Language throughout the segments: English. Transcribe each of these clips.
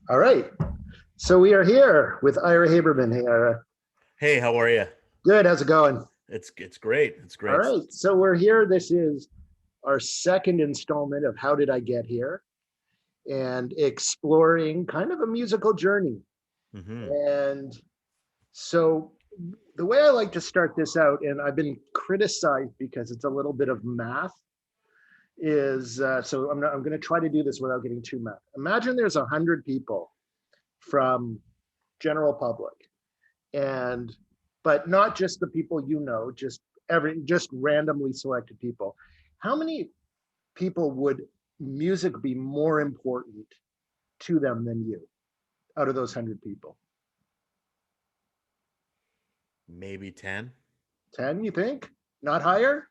All right. So we are here with Ira Haberman. Hey, Ira. Hey, how are you? Good. How's it going? It's great. It's All great. right. So we're here. This is our second installment of How Did I Get Here? And exploring kind of a musical journey. Hmm. And so the way I like to start this out, and I've been criticized because it's a little bit of math, is so I'm going to try to do this without getting too math. Imagine there's 100 people from general public and but not just the people just randomly selected people. How many people would music be more important to them than you out of those 100 people? Maybe 10. 10, you think? Not higher?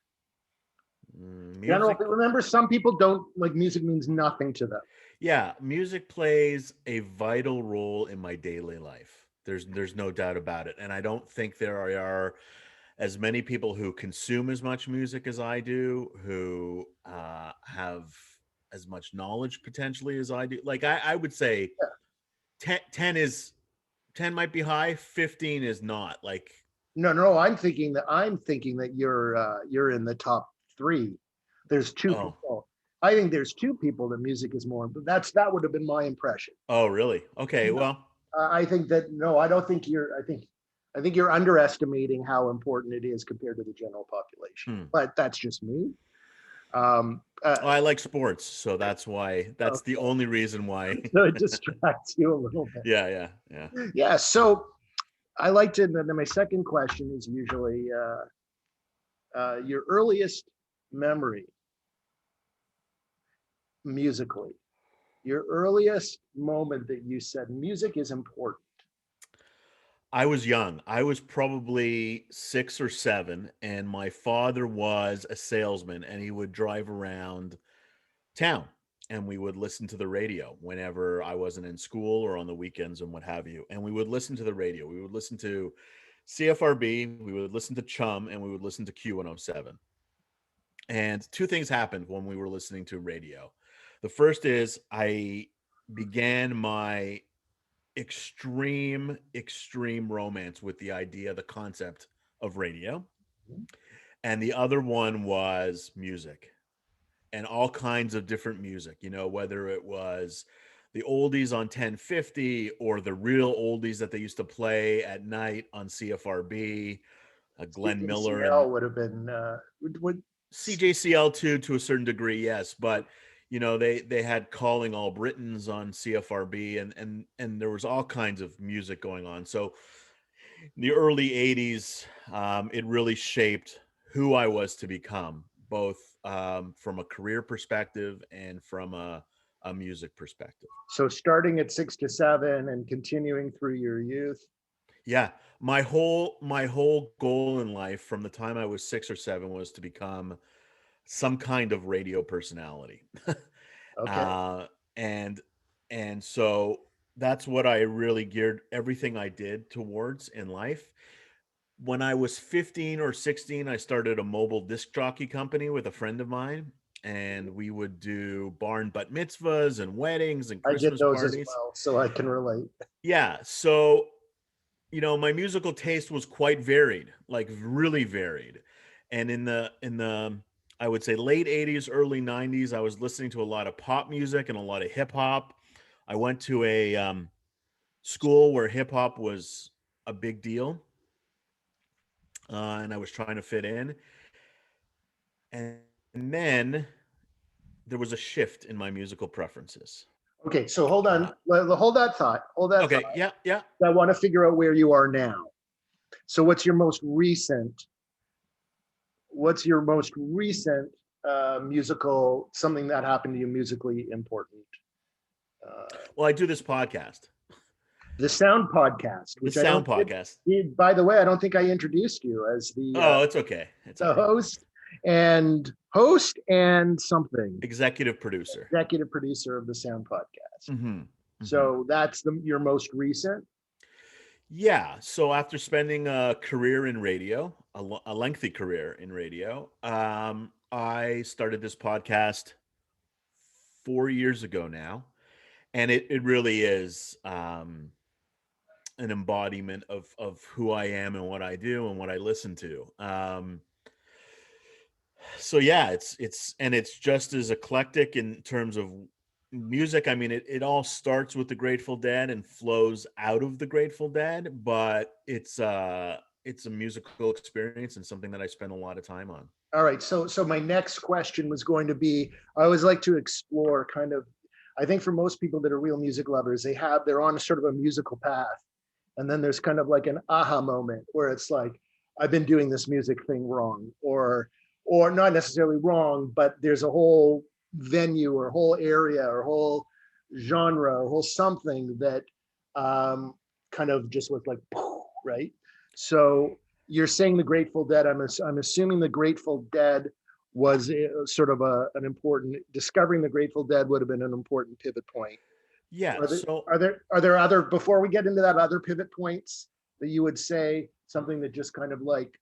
General, Music. remember, some people don't like music, means nothing to them. Yeah, music plays a vital role in my daily life. There's no doubt about it. And I don't think there are as many people who consume as much music as I do, who have as much knowledge potentially as I do. Like I would say Yeah. 10 might be high, 15 is not. Like, No, I'm thinking that you're in the top three. There's two oh, people. I think there's two people that music is more, but that would have been my impression. oh, really? Okay, No, well, I think that no, I don't think you're. I think you're underestimating how important it is compared to the general population. hmm. But that's just me. Um, uh, Oh, I like sports, so that's why. That's the okay. only reason why. So it distracts you a little bit. Yeah, yeah, yeah. Yeah. So I like to. Then my second question is usually your earliest memory musically. Your earliest moment that you said music is important. I was young. I was probably 6 or 7, and my father was a salesman, and he would drive around town, and we would listen to the radio whenever I wasn't in school or on the weekends and what have you. And we would listen to the radio. We would listen to CFRB, we would listen to Chum, and we would listen to Q107. And two things happened when we were listening to radio. The first is I began my extreme romance with the idea, the concept of radio. And the other one was music, and all kinds of different music, whether it was the oldies on 1050 or the real oldies that they used to play at night on CFRB, Glenn Miller and CJCL would have been would CJCL too, to a certain degree, yes, but they had Calling All Britons on CFRB, and there was all kinds of music going on. So the early 80s, it really shaped who I was to become, both from a career perspective and from a music perspective. so starting at 6 to 7 and continuing through your youth. Yeah, my whole goal in life from the time I was 6 or 7 was to become some kind of radio personality. Okay. uh, and and so that's what I really geared everything I did towards in life. When I was 15 or 16, I started a mobile disc jockey company with a friend of mine, and we would do barn bat mitzvahs and weddings and I did Christmas those as parties. well, so I can relate. Yeah, so my musical taste was quite varied, like really varied. And in the I would say late 80s, early 90s, I was listening to a lot of pop music and a lot of hip hop. I went to a school where hip hop was a big deal, and I was trying to fit in. And then there was a shift in my musical preferences. Okay, so hold Uh, on. Hold that thought. Hold that thought. okay, yeah, yeah. I want to figure out where you are now. So what's your most recent musical, something that happened to you musically important? Uh, Well, I do this podcast, the Sound Podcast, the which I sound don't. podcast. By the way, I don't think I introduced you as the Oh, it's okay. It's all the right. host and something Executive producer. executive producer of the Sound Podcast. Mm-hmm. Mm-hmm. So that's your most recent. Yeah. So after spending a career in radio, a lengthy career in radio, I started this podcast 4 years ago now. and it really is an embodiment of who I am and what I do and what I listen to. So yeah, it's just as eclectic in terms of music. I mean, it all starts with the Grateful Dead and flows out of the Grateful Dead, but it's a musical experience and something that I spend a lot of time on. All right. So my next question was going to be, I always like to explore kind of, I think for most people that are real music lovers, they're on sort of a musical path. And then there's kind of like an aha moment where it's like, I've been doing this music thing wrong, or not necessarily wrong, but there's a whole venue or whole area or whole genre or whole something that um, kind of just was like, right? So you're saying the Grateful Dead. I'm assuming the Grateful Dead was sort of an important, discovering the Grateful Dead would have been an important pivot point. Yeah, Are there so are there other, before we get into that, other pivot points that you would say, something that just kind of like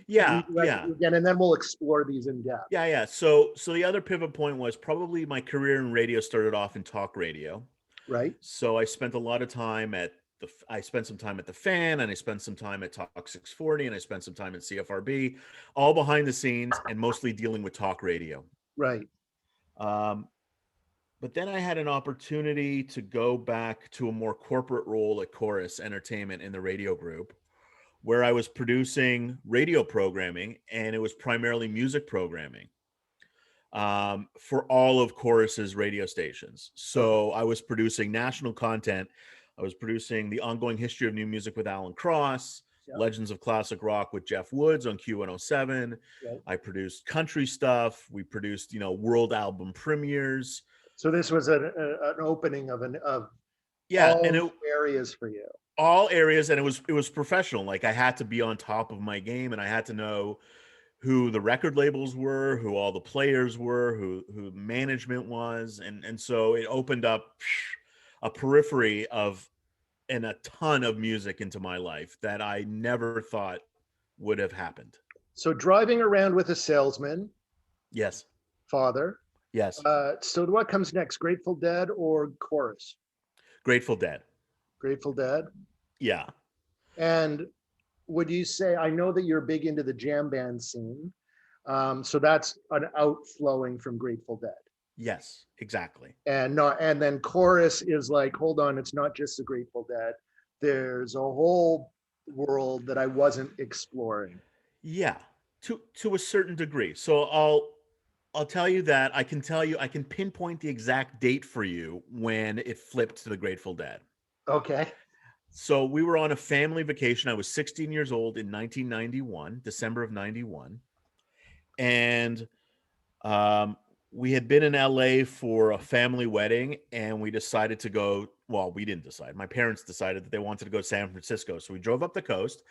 yeah, redirected yeah. you again, and then we'll explore these in depth, Yeah. So the other pivot point was probably my career in radio started off in talk radio. right? So I spent a lot of time at I spent some time at the Fan, and I spent some time at Talk 640, and I spent some time at CFRB, all behind the scenes and mostly dealing with talk radio. Right. Um, but then I had an opportunity to go back to a more corporate role at Chorus Entertainment in the radio group, where I was producing radio programming, and it was primarily music programming for all of Chorus's radio stations. Okay. So I was producing national content. I was producing the ongoing history of new music with Alan Cross, Yeah. Legends of Classic Rock with Jeff Woods on Q107. Right. I produced country stuff. We produced, world album premieres. So this was an opening of Yeah, all and new areas for you. all areas, and it was professional. Like I had to be on top of my game, and I had to know who the record labels were, who all the players were, who management was, and so it opened up a periphery of and a ton of music into my life that I never thought would have happened. So driving around with a salesman, Yes, father. yes, So what comes next? Grateful Dead or Chorus? Grateful Dead. Grateful Dead. Yeah, And would you say, I know that you're big into the jam band scene, so that's an outflowing from Grateful Dead, yes, exactly. and then Chorus is like, hold on, it's not just the Grateful Dead. There's a whole world that I wasn't exploring. Yeah, to a certain degree. So I'll tell you that I can pinpoint the exact date for you when it flipped to the Grateful Dead. Okay. So we were on a family vacation. I was 16 years old in 1991, December of 91. And um, we had been in LA for a family wedding, and we decided to go. Well, we didn't decide. My parents decided that they wanted to go to San Francisco. So we drove up the coast,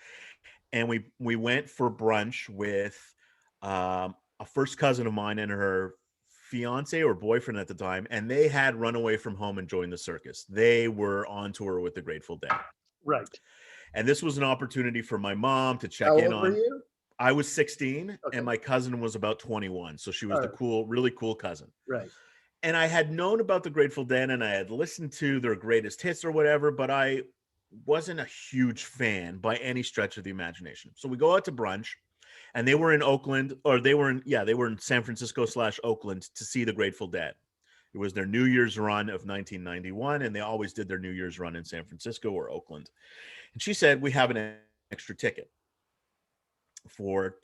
and we went for brunch with a first cousin of mine and her fiance or boyfriend at the time, and they had run away from home and joined the circus. They were on tour with the Grateful Dead. Right. And this was an opportunity for my mom to check How in old were on. you? I was 16 Okay. and my cousin was about 21. So she was All the right. cool, really cool cousin. Right. And I had known about the Grateful Dead and I had listened to their greatest hits or whatever, but I wasn't a huge fan by any stretch of the imagination. So we go out to brunch, and they were in Oakland, or they were in San Francisco / Oakland to see the Grateful Dead. It was their New Year's run of 1991, and they always did their New Year's run in San Francisco or Oakland. And she said, we have an extra ticket for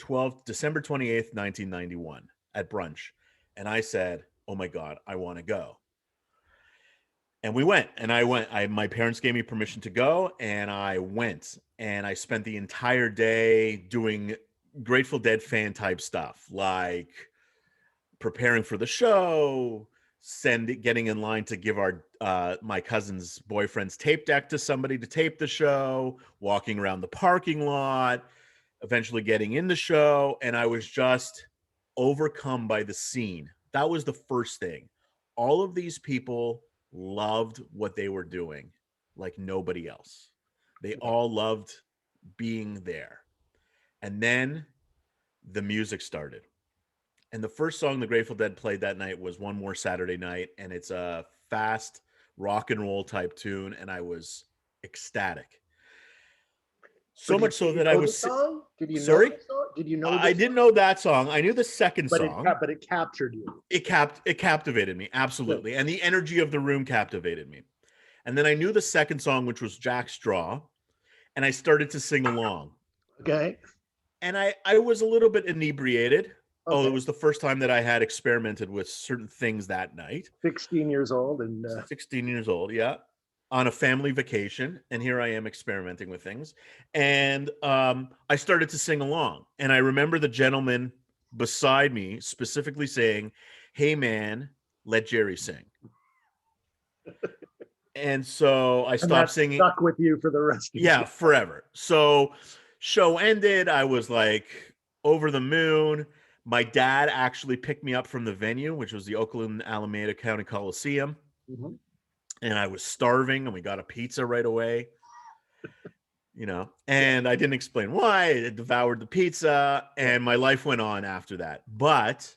December 28th, 1991 at brunch. And I said, oh my God, I want to go. And we went, and my parents gave me permission to go, and I went, and I spent the entire day doing Grateful Dead fan type stuff, like preparing for the show, getting in line to give our my cousin's boyfriend's tape deck to somebody to tape the show, walking around the parking lot, eventually getting in the show, and I was just overcome by the scene. That was the first thing. All of these people loved what they were doing like nobody else. They all loved being there. And then the music started. And the first song the Grateful Dead played that night was One More Saturday Night, and it's a fast rock and roll type tune, and I was ecstatic. So But much so did you that I know the was song? Did you know sorry. the song? Did you know I this didn't song? know that song. I knew the second But song. it captured you. It captivated me Good. absolutely, and the energy of the room captivated me. And then I knew the second song, which was Jack Straw, and I started to sing along. Okay. And I was a little bit inebriated. Oh, it Okay. was the first time that I had experimented with certain things that night. 16 years old and 16 years old, yeah, on a family vacation, and here I am experimenting with things. And I started to sing along, and I remember the gentleman beside me specifically saying, "Hey, man, let Jerry sing." And so I stopped that singing. stuck with you for the rest of Yeah, your forever. So show ended. I was like over the moon. My dad actually picked me up from the venue, which was the Oakland Alameda County Coliseum. Mhm. And I was starving, and we got a pizza right away, Yeah. and I didn't explain why. I devoured the pizza, Yeah. and my life went on after that. But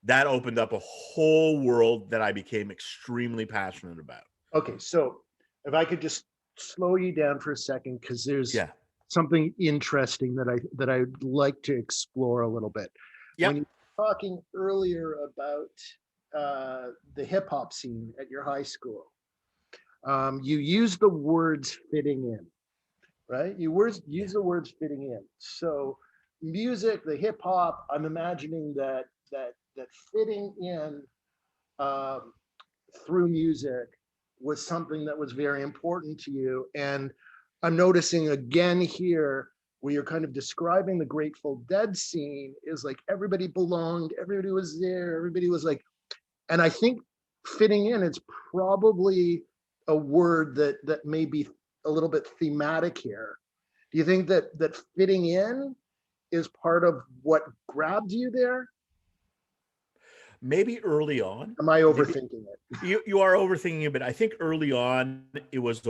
that opened up a whole world that I became extremely passionate about. Okay. So if I could just slow you down for a second, because there's Yeah. something interesting that I'd like to explore a little bit. When Yep. you were talking earlier about the hip hop scene at your high school, you used the words fitting in, right? Yeah. Use the words fitting in. So music, the hip hop, I'm imagining that fitting in um, through music was something that was very important to you. And I'm noticing again here where you're kind of describing the Grateful Dead scene is like everybody belonged, everybody was there, everybody was like, and I think fitting in is probably a word that may be a little bit thematic here. Do you think that fitting in is part of what grabbed you there? Maybe early on, Am I maybe overthinking it? you are overthinking it, but I think early on it was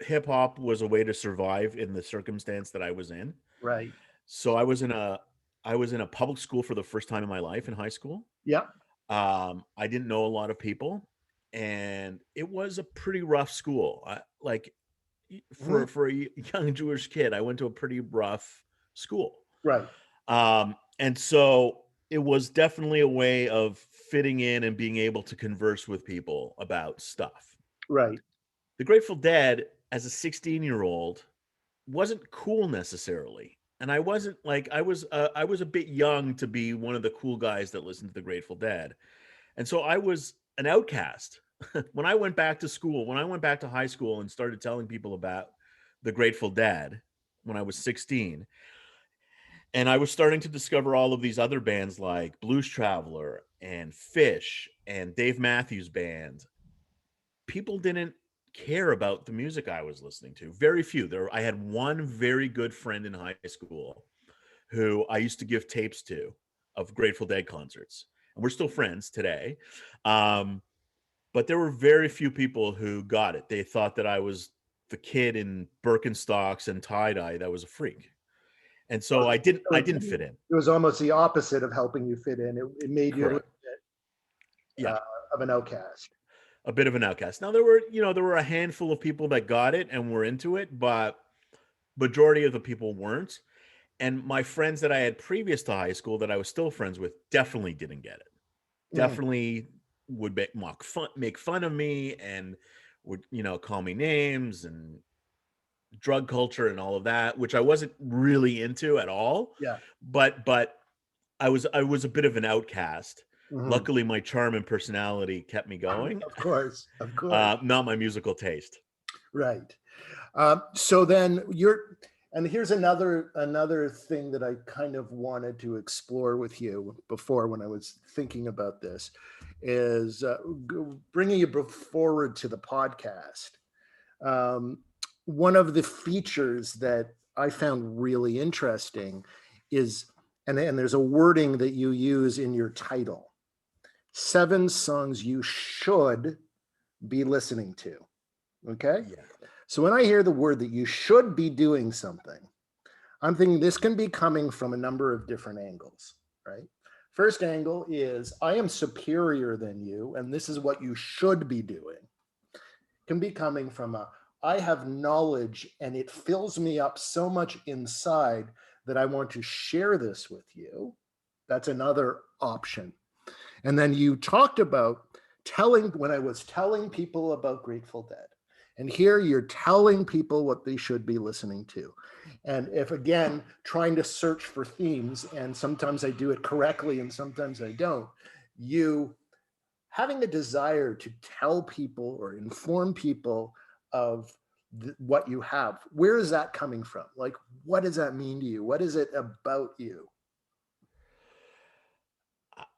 hip hop was a way to survive in the circumstance that I was in. Right. So I was in a public school for the first time in my life in high school. Yeah. I didn't know a lot of people, and it was a pretty rough school. Like Mhm. for a young Jewish kid, I went to a pretty rough school. Right. And so it was definitely a way of fitting in and being able to converse with people about stuff. Right. The Grateful Dead, as a 16-year-old, wasn't cool necessarily. And I was a bit young to be one of the cool guys that listened to the Grateful Dead. And so I was an outcast. When I went back to school, when I went back to high school and started telling people about the Grateful Dead when I was 16, and I was starting to discover all of these other bands like Blues Traveler and Fish and Dave Matthews Band. People didn't care about the music I was listening to. Very few. I had one very good friend in high school who I used to give tapes to of Grateful Dead concerts, and we're still friends today. Um, but there were very few people who got it. They thought that I was the kid in Birkenstocks and tie dye that was a freak, and so I didn't fit in. It was almost the opposite of helping you fit in. It made you a little Correct. bit Yeah, of an outcast. a bit of an outcast. Now there were a handful of people that got it and were into it, but majority of the people weren't. And my friends that I had previous to high school that I was still friends with definitely didn't get it. Mhm. Definitely would make fun of me, and would call me names and drug culture and all of that, which I wasn't really into at all. Yeah. But I was a bit of an outcast. Mhm. Luckily, my charm and personality kept me going. Of course. Of course. Not my musical taste. Right. So then and here's another thing that I kind of wanted to explore with you before when I was thinking about this is bringing you forward to the podcast. Um, one of the features that I found really interesting is, and there's a wording that you use in your title: 7 songs you should be listening to. Okay. Yeah. So when I hear the word that you should be doing something, I'm thinking this can be coming from a number of different angles, right? First angle is I am superior than you, and this is what you should be doing. Can be coming from a I have knowledge and it fills me up so much inside that I want to share this with you. That's another option. And then you talked about telling when I was telling people about Grateful Dead. And here you're telling people what they should be listening to. And if again, trying to search for themes, and sometimes I do it correctly and sometimes I don't, you having a desire to tell people or inform people of what you have, where is that coming from? Like, what does that mean to you? What is it about you?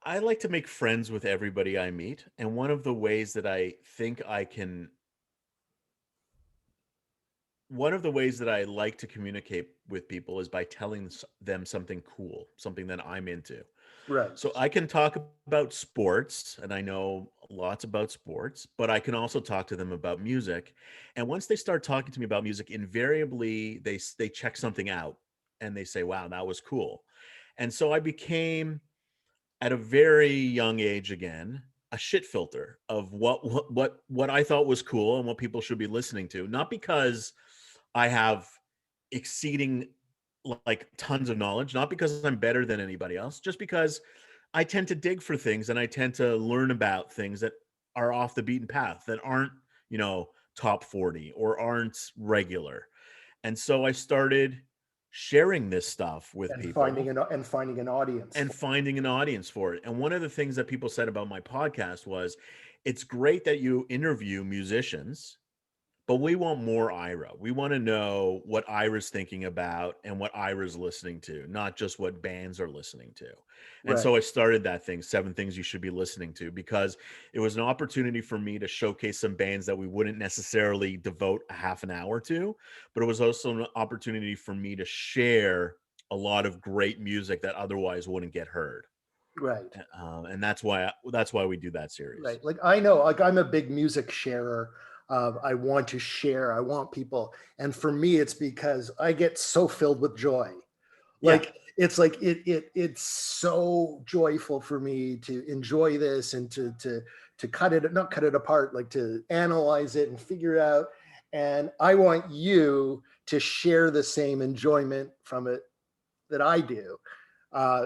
I like to make friends with everybody I meet, and one of the ways that I think I can one of the ways that I like to communicate with people is by telling them something cool, something that I'm into. Right, So I can talk about sports, and I know lots about sports, but I can also talk to them about music. And once they start talking to me about music, invariably they check something out and they say, "Wow, that was cool." And so I became, at a very young age again, a shit filter of what I thought was cool and what people should be listening to. Not because I have exceeding like tons of knowledge, not because I'm better than anybody else, just because I tend to dig for things and I tend to learn about things that are off the beaten path, that aren't, top 40 or aren't regular. And so I started sharing this stuff with people and finding an audience and for. finding an audience for it. And one of the things that people said about my podcast was, it's great that you interview musicians, but we want more Ira. We want to know what Ira's thinking about and what Ira's listening to, not just what bands are listening to. And Right, so I started that thing, 7 Things You Should Be Listening to, because it was an opportunity for me to showcase some bands that we wouldn't necessarily devote a half an hour to, but it was also an opportunity for me to share a lot of great music that otherwise wouldn't get heard. right, And that's why we do that series. right. Like I know, like I'm a big music sharer. I want to share. I want people, and for me, it's because I get so filled with joy. Yeah. Like it's like it's so joyful for me to enjoy this and to cut it, not cut it apart, like to analyze it and figure it out. And I want you to share the same enjoyment from it that I do.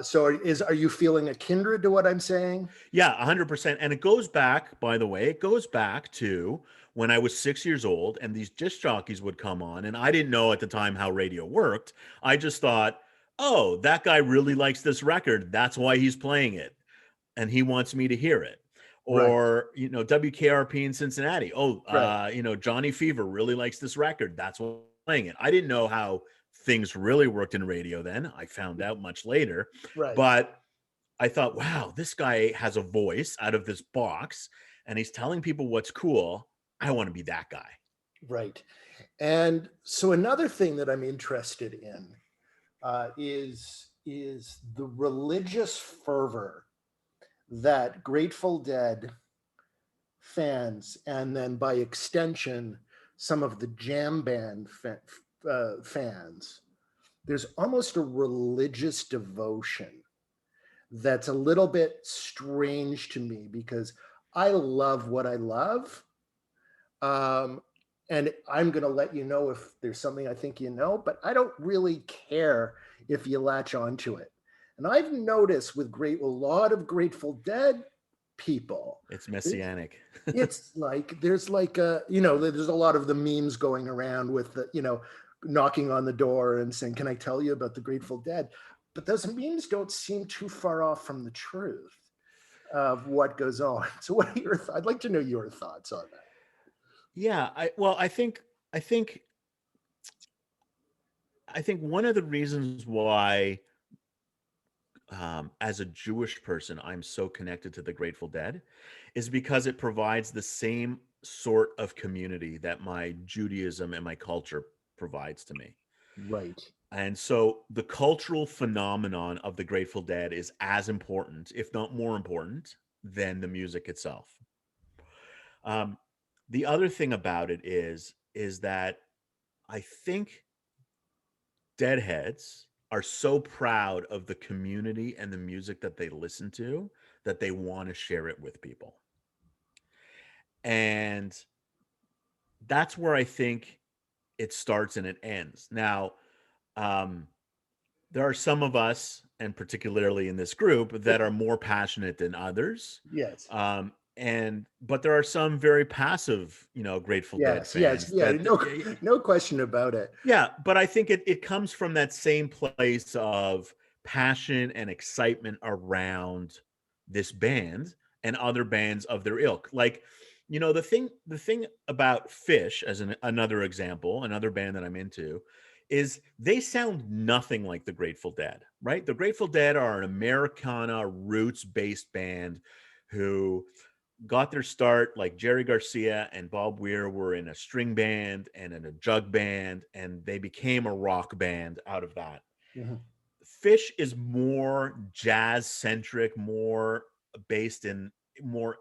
So are you feeling a kindred to what I'm saying? Yeah, 100%. And it goes back, by the way, it goes back to when I was 6 years old and these disc jockeys would come on. And I didn't know at the time how radio worked. I just thought, oh, that guy really likes this record. That's why he's playing it. And he wants me to hear it. Right, Or, WKRP in Cincinnati. Oh, right, Johnny Fever really likes this record. That's why I'm playing it. I didn't know how things really worked in radio then. I found out much later. right, But I thought, wow, this guy has a voice out of this box and he's telling people what's cool. I want to be that guy. right. And so another thing that I'm interested in is the religious fervor that Grateful Dead fans, and then by extension, some of the jam band fans, there's almost a religious devotion that's a little bit strange to me because I love what I love. Um, and I'm going to let you know if there's something I think you know, but I don't really care if you latch onto it. And I've noticed with a lot of Grateful Dead people, It's messianic. it's like there's like a there's a lot of the memes going around with the knocking on the door and saying, "Can I tell you about the Grateful Dead?" But those memes don't seem too far off from the truth of what goes on. So, what are your? I'd like to know your thoughts on that. Yeah, I think one of the reasons why, as a Jewish person, I'm so connected to the Grateful Dead is because it provides the same sort of community that my Judaism and my culture provides to me. Right, And so the cultural phenomenon of the Grateful Dead is as important, if not more important, than the music itself. Um, the other thing about it is that I think Deadheads are so proud of the community and the music that they listen to that they want to share it with people. And that's where I think it starts and it ends. Now, um, there are some of us, and particularly in this group, that are more passionate than others. Yes. And but there are some very passive, Grateful Dead Yes. Yes. fans Yeah. that No. No question about it. yeah, but I think it comes from that same place of passion and excitement around this band and other bands of their ilk. Like, the thing about Fish, as another example, another band that I'm into, is they sound nothing like the Grateful Dead, right? The Grateful Dead are an Americana roots-based band who got their start, like Jerry Garcia and Bob Weir were in a string band and in a jug band, and they became a rock band out of that. Mhm. Fish is more jazz centric, more based in more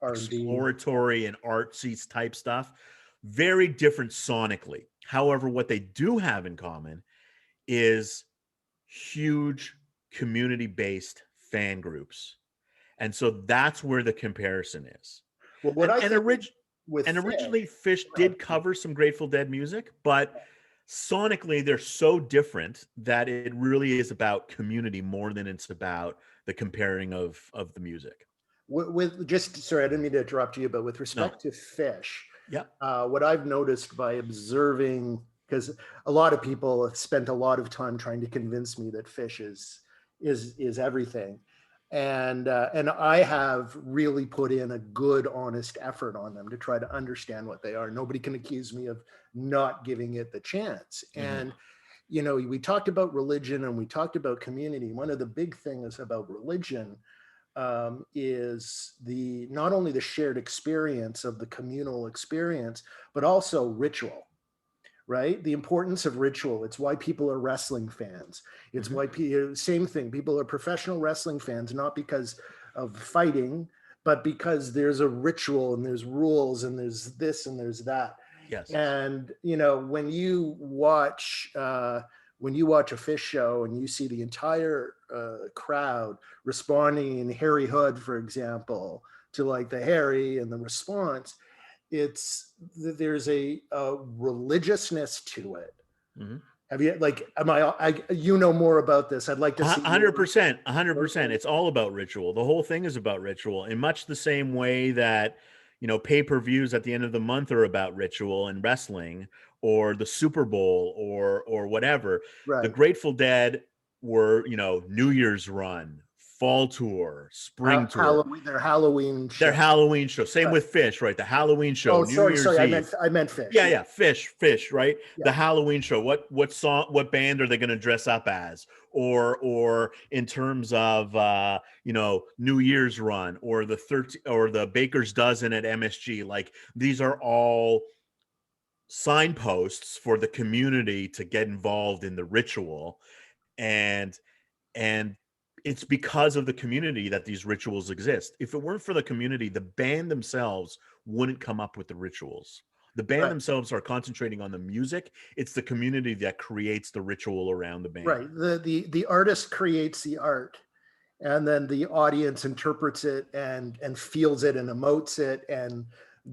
R&B. exploratory and artsy type stuff. Very different sonically. However, what they do have in common is huge community based fan groups. And so that's where the comparison is. Well, what And I and think orig- with and Fish, originally Fish go ahead. did cover some Grateful Dead music, but sonically they're so different that it really is about community more than it's about the comparing of the music. With just sorry, I didn't mean to interrupt you, but with No. respect to Fish, Yeah. what I've noticed by observing, because a lot of people have spent a lot of time trying to convince me that Fish is everything, and I have really put in a good, honest effort on them to try to understand what they are. Nobody can accuse me of not giving it the chance. Hmm. And we talked about religion and we talked about community. One of the big things about religion is the not only the shared experience of the communal experience, but also ritual, right? The importance of ritual. It's why people are wrestling fans. It's Hmm. why same thing. People are professional wrestling fans, not because of fighting, but because there's a ritual and there's rules and there's this and there's that. Yes. And when you watch a Fish show and you see the entire crowd responding in Harry Hood, for example, to like the Harry and the response, there's a religiousness to it. Hmm. Have you like am I you know more about this? I'd like to see your 100%, 100%. It's all about ritual. The whole thing is about ritual in much the same way that, pay-per-views at the end of the month are about ritual and wrestling, or the Super Bowl, or whatever. The right. Grateful Dead were, New Year's run, fall tour, spring tour, Halloween, their Halloween their show. Halloween show. Same Right. with Fish, right? The Halloween show, Oh, New sorry, Year's sorry. Eve. I meant Fish. Yeah, Yeah, yeah, Fish, right? yeah. The Halloween show. What band are they going to dress up as? Or in terms of New Year's run, or the 13, or the Baker's Dozen at MSG. Like, these are all signposts for the community to get involved in the ritual, and and it's because of the community that these rituals exist. If it weren't for the community, the band themselves wouldn't come up with the rituals. The band Right, themselves are concentrating on the music. It's the community that creates the ritual around the band. right. The artist creates the art, and then the audience interprets it and feels it and emotes it and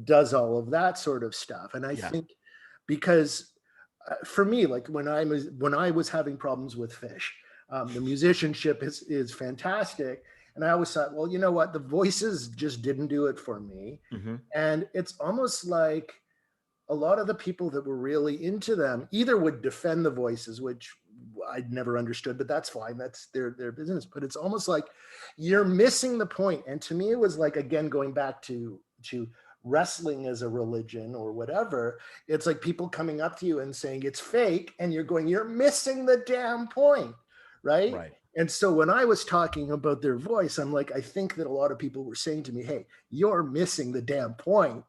does all of that sort of stuff. And I Yeah. think because for me, like when I was having problems with Fish, the musicianship is fantastic, and I always thought, well, you know what, the voices just didn't do it for me, Hmm. and it's almost like a lot of the people that were really into them either would defend the voices, which I'd never understood, but that's fine. That's their business. But it's almost like you're missing the point. And to me, it was like, again, going back to wrestling as a religion or whatever. It's like people coming up to you and saying it's fake, and you're going, you're missing the damn point, right? Right. And so when I was talking about their voice, I'm like, I think that a lot of people were saying to me, hey, you're missing the damn point.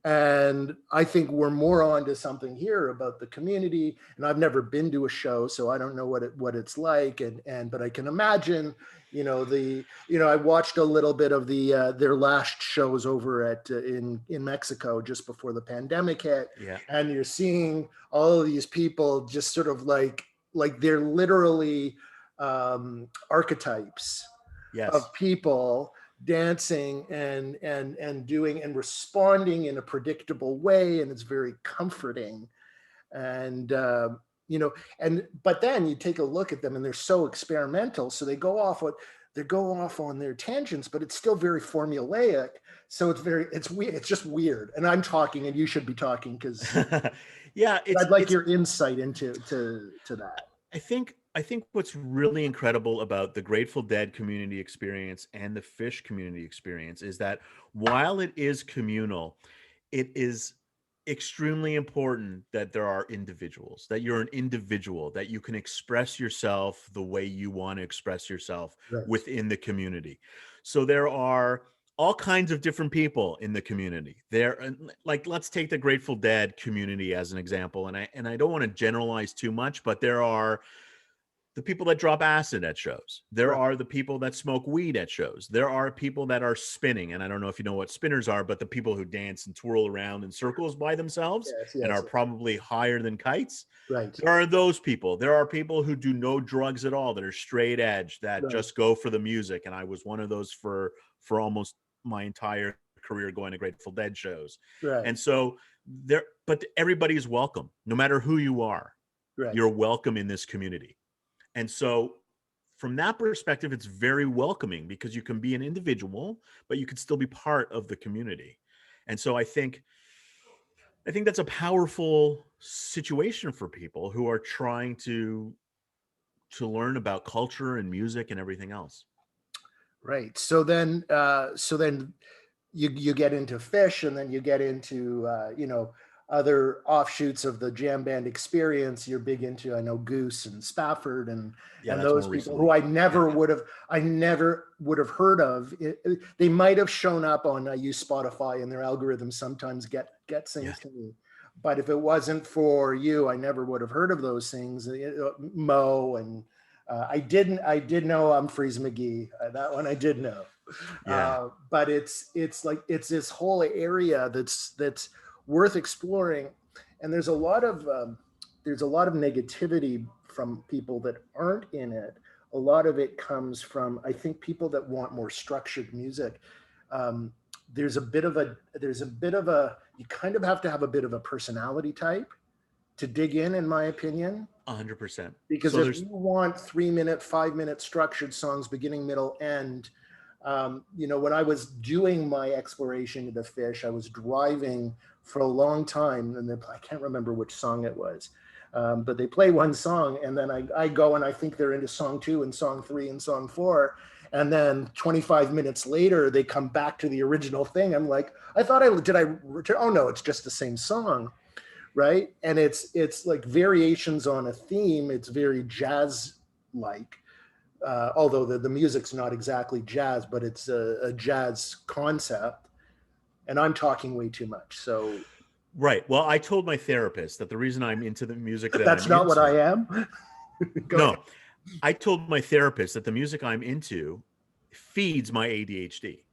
And I think we're more on to something here about the community. And I've never been to a show, so I don't know what it's like. And but I can imagine, I watched a little bit of their last shows over at in Mexico just before the pandemic hit, Yeah. and you're seeing all of these people just sort of like like they're literally archetypes Yes. of people dancing and doing and responding in a predictable way, and it's very comforting. And you know, and but then you take a look at them and they're so experimental, so they go off on their tangents, but it's still very formulaic. So it's weird, it's just weird. And I'm talking and you should be talking because Yeah, I'd like it's your insight into to that. I think what's really incredible about the Grateful Dead community experience and the Fish community experience is that while it is communal, it is extremely important that there are individuals, that you're an individual, that you can express yourself the way you want to express yourself Right. within the community. So there are all kinds of different people in the community. Like, let's take the Grateful Dead community as an example, and I don't want to generalize too much, but there are the people that drop acid at shows. There Right. are the people that smoke weed at shows. There are people that are spinning. And I don't know if you know what spinners are, but the people who dance and twirl around in circles by themselves Yes, and are yes. probably higher than kites. Right. There are those people. There are people who do no drugs at all, that are straight edge, that Right. just go for the music. And I was one of those for almost my entire career, going to Grateful Dead shows. Right. And so but everybody's welcome, no matter who you are. Right. You're welcome in this community. And so from that perspective, it's very welcoming because you can be an individual, but you can still be part of the community. And so I think that's a powerful situation for people who are trying to learn about culture and music and everything else. Right. So then you get into Fish, and then you get into you know, other offshoots of the jam band experience. You're big into, I know, Goose and Spafford Yeah, and that's those more people who recently. Yeah. I never would have heard of. They might have shown up on, I use Spotify, and their algorithms sometimes get Yeah. things to me. But if it wasn't for you, I never would have heard of those things. Mo and I did know Humphreys McGee. That one I did know. Yeah. But it's like it's this whole area that's worth exploring, and there's a lot of negativity from people that aren't in it. A lot of it comes from, I think, people that want more structured music. Um, there's a bit of a you kind of have to have a bit of a personality type to dig in my opinion. 100%. Because So if there's you want 3 minute, 5 minute structured songs, beginning, middle, end, you know, when I was doing my exploration of the Fish, I was driving for a long time, and I can't remember which song it was, but they play one song, and then I go and I think they're into song two and song three and song four. And then 25 minutes later, they come back to the original thing. I'm like, I thought did I return? Oh no, it's just the same song, right? And it's like variations on a theme. It's very jazz like, although the music's not exactly jazz, but it's a jazz concept. And I'm talking way too much, so right. Well, I told my therapist that the reason I'm into the music that that's I'm not what into, I am. Go ahead. no, I told my therapist that the music I'm into feeds my ADHD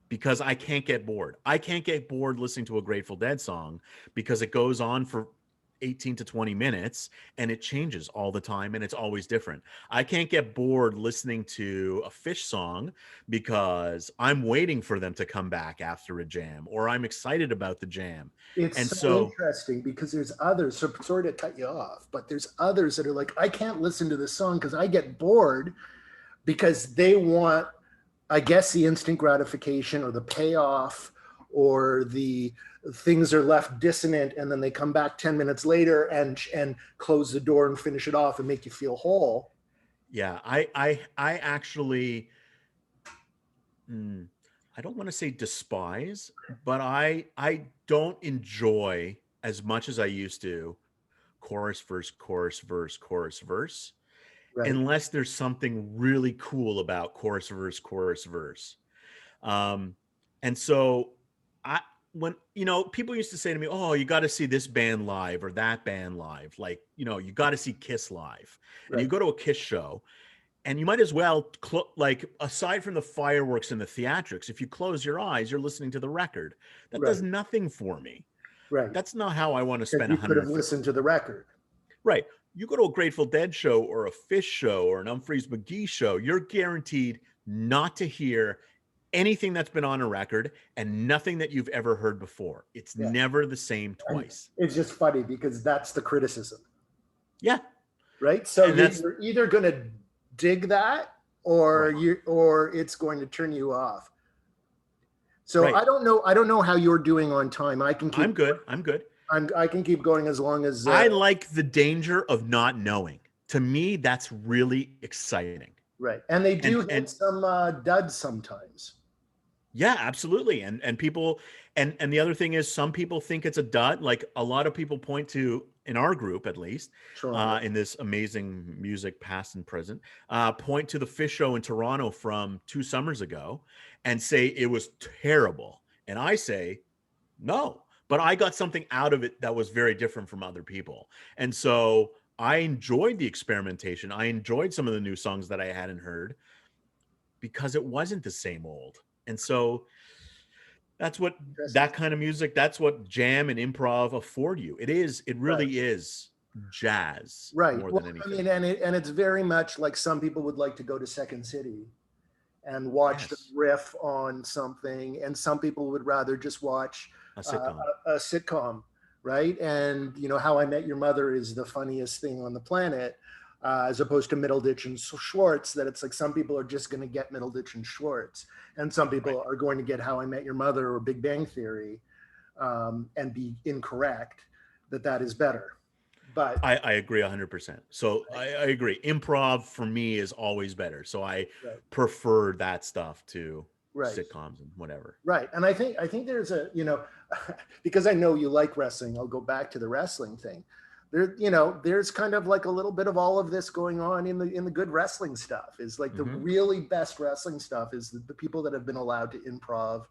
because I can't get bored. I can't get bored listening to a Grateful Dead song because it goes on for 18 to 20 minutes and it changes all the time and it's always different. I can't get bored listening to a Fish song because I'm waiting for them to come back after a jam or I'm excited about the jam. It's And so so, interesting because there's others. So sorry to cut you off, but there's others that are like, I can't listen to this song because I get bored, because they want, I guess, the instant gratification or the payoff, or the things are left dissonant, and then they come back 10 minutes later and close the door and finish it off and make you feel whole. yeah, I actually mm, I don't want to say despise, but I don't enjoy as much as I used to chorus verse chorus verse chorus verse Right. unless there's something really cool about chorus verse. Um, and so I when people used to say to me, "Oh, you got to see this band live or that band live," like you got to see Kiss live, and you Right. go to a Kiss show, and you might as well like aside from the fireworks and the theatrics, if you close your eyes, you're listening to the record. That does Right. nothing for me. Right. That's not how I want to Because spend you could have 150. listened to the record. Right. You go to a Grateful Dead show or a Fish show or an Humphreys McGee show, you're guaranteed not to hear anything that's been on a record and nothing that you've ever heard before. It's Yeah. never the same And twice. it's just funny because that's the criticism, Yeah. right? So And that's you're either going to dig that or right. or it's going to turn you off. So Right. I don't know how you're doing on time. I can I'm keep good. I'm good. I can keep going as long as I like the danger of not knowing. To me, that's really exciting. right. And they do And hit some duds sometimes. yeah, absolutely. And people and the other thing is some people think it's a dud. Like a lot of people point to in our group at least, Toronto. in this amazing music past and present, point to the Fish show in Toronto from 2 summers ago and say it was terrible. And I say, no, but I got something out of it that was very different from other people. And so I enjoyed the experimentation. I enjoyed some of the new songs that I hadn't heard because it wasn't the same old. And so that's what Interesting. that kind of music, that's what jam and improv afford you. It Right. really is jazz Right. more Well, than I anything. mean, and it's very much like some people would like to go to Second City and watch them Yes. riff on something, and some people would rather just watch A sitcom. a sitcom, right? And you know, How I Met Your Mother is the funniest thing on the planet, as opposed to Middleditch and Schwartz. That it's like some people are just going to get Middleditch and Schwartz, and some Right. people are going to get How I Met Your Mother or Big Bang Theory, and be incorrect that that is better. But I agree 100%. So right, I agree. Improv for me is always better. So I right, prefer that stuff to right. sitcoms and whatever. Right. And I think there's a, you know, because I know you like wrestling, I'll go back to the wrestling thing. There, you know, there's kind of like a little bit of all of this going on in the good wrestling stuff. Is like the Hmm. really best wrestling stuff is the people that have been allowed to improv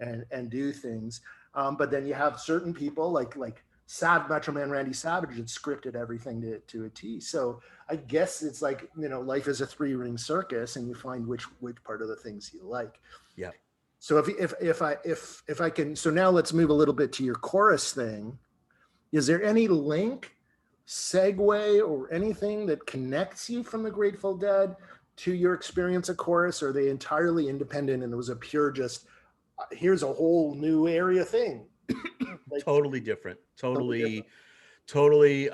and do things. But then you have certain people like Macho Man Randy Savage that scripted everything to a T. So I guess it's like, you know, life is a three-ring circus, and you find which part of the things you like. Yeah. So if I can, so now let's move a little bit to your chorus thing. Is there any link, segue, or anything that connects you from the Grateful Dead to your experience of chorus? Or are they entirely independent and it was a pure just here's a whole new area thing? Like Totally different. totally different. Totally.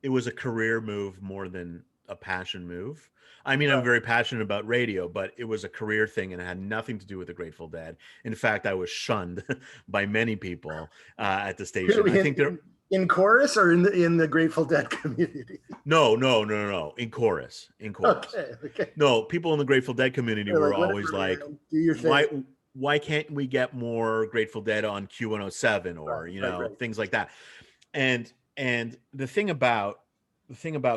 It was a career move more than a passion move. I mean, I'm Right. very passionate about radio, but it was a career thing and it had nothing to do with the Grateful Dead. In fact, I was shunned by many people at the station. I think there, In chorus or in the Grateful Dead community? no. In chorus, in chorus. Okay, okay. No, people in the Grateful Dead community They're were like, always whatever, like, man, do your thing. why, why can't we get more Grateful Dead on Q107 Right, or, right, right. things like that. And the thing about